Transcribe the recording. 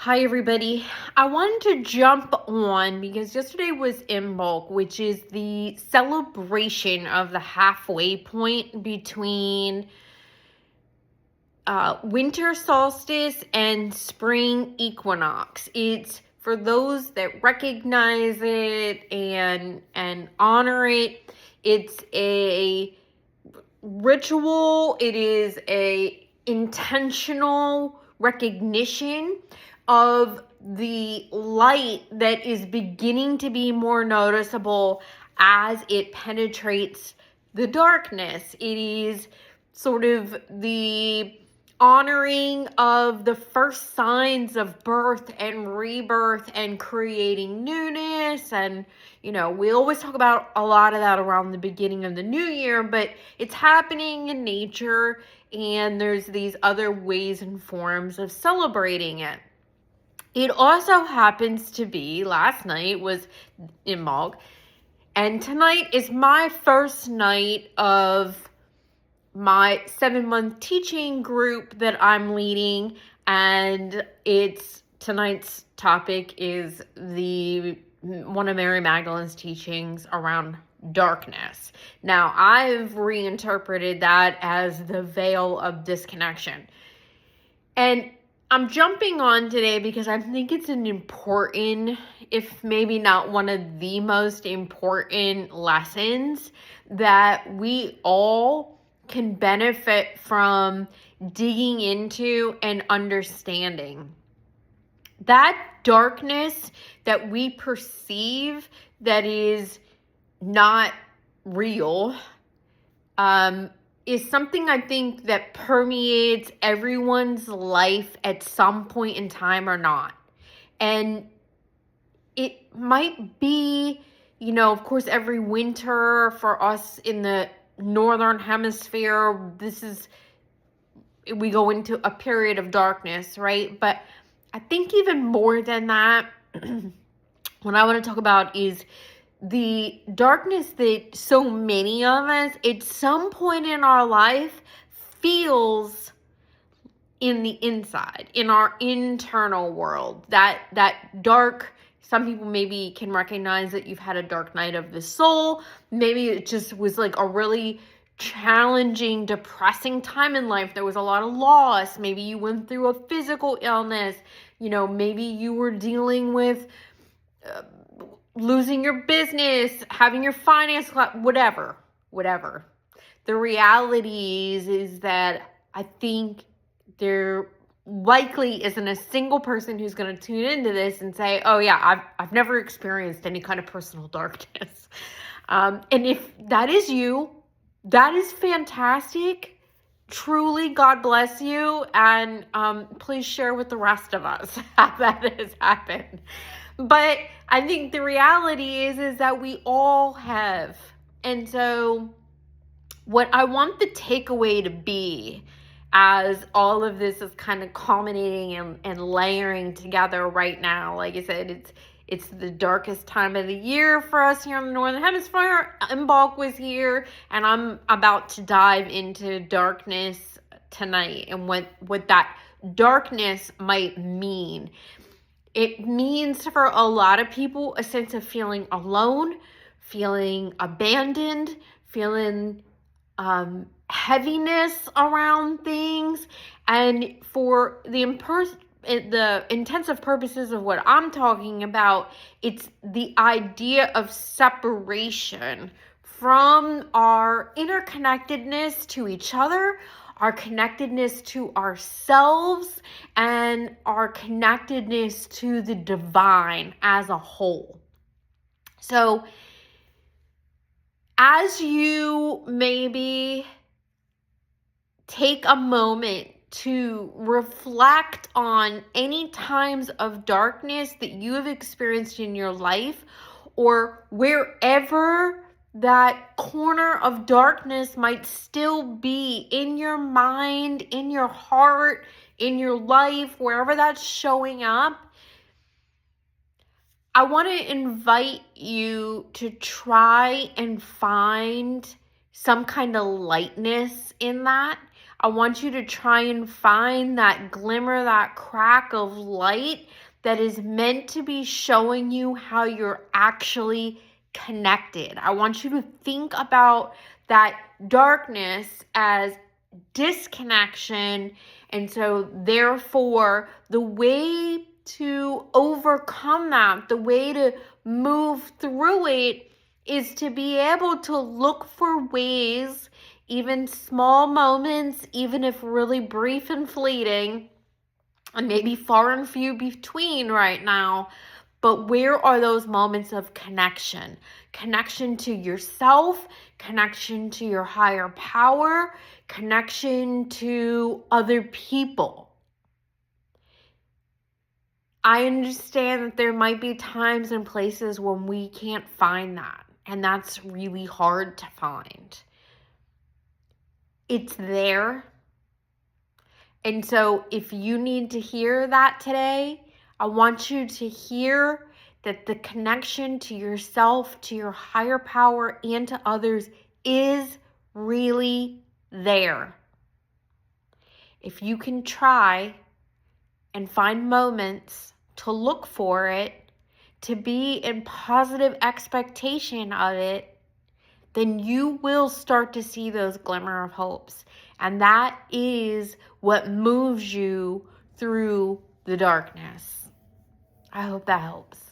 Hi, everybody. I wanted to jump on because yesterday was Imbolc, which is the celebration of the halfway point between winter solstice and spring equinox. It's for those that recognize it and honor it. It's a ritual. It is a intentional recognition of the light that is beginning to be more noticeable as it penetrates the darkness. It is sort of the honoring of the first signs of birth and rebirth and creating newness. And, we always talk about a lot of that around the beginning of the new year, but it's happening in nature, and there's these other ways and forms of celebrating it. It also happens to be, last night was Imbolc, and tonight is my first night of my 7-month teaching group that I'm leading, and tonight's topic is one of Mary Magdalene's teachings around darkness. Now, I've reinterpreted that as the veil of disconnection. And I'm jumping on today because I think it's an important, if maybe not one of the most important lessons that we all can benefit from digging into and understanding. That darkness that we perceive that is not real, is something I think that permeates everyone's life at some point in time or not. And it might be, of course, every winter for us in the northern hemisphere, we go into a period of darkness, right? But I think even more than that, what I want to talk about is the darkness that so many of us at some point in our life feels in the inside, in our internal world. That dark, some people maybe can recognize that you've had a dark night of the soul. Maybe it just was like a really challenging, depressing time in life. There was a lot of loss. Maybe you went through a physical illness. Maybe you were dealing with losing your business, having your finance, whatever. The reality is that I think there likely isn't a single person who's going to tune into this and say, oh yeah, I've never experienced any kind of personal darkness. And if that is you, that is fantastic. Truly, God bless you. And please share with the rest of us how that has happened. But I think the reality is that we all have. And so what I want the takeaway to be, as all of this is kind of culminating and layering together right now, like I said, it's the darkest time of the year for us here in the Northern Hemisphere. Imbolc was here, and I'm about to dive into darkness tonight and what that darkness might mean. It means for a lot of people a sense of feeling alone, feeling abandoned, feeling heaviness around things. And for the intensive purposes of what I'm talking about, it's the idea of separation from our interconnectedness to each other, our connectedness to ourselves, and our connectedness to the divine as a whole. So, as you maybe take a moment to reflect on any times of darkness that you have experienced in your life, or wherever that corner of darkness might still be in your mind, in your heart, in your life, wherever that's showing up, I want to invite you to try and find some kind of lightness in that. I want you to try and find that glimmer, that crack of light that is meant to be showing you how you're actually connected. I want you to think about that darkness as disconnection. And so therefore, the way to overcome that, the way to move through it, is to be able to look for ways, even small moments, even if really brief and fleeting, and maybe far and few between right now, but where are those moments of connection? Connection to yourself, connection to your higher power, connection to other people. I understand that there might be times and places when we can't find that, and that's really hard to find. It's there. And so if you need to hear that today, I want you to hear that the connection to yourself, to your higher power, and to others is really there. If you can try and find moments to look for it, to be in positive expectation of it, then you will start to see those glimmer of hopes. And that is what moves you through the darkness. I hope that helps.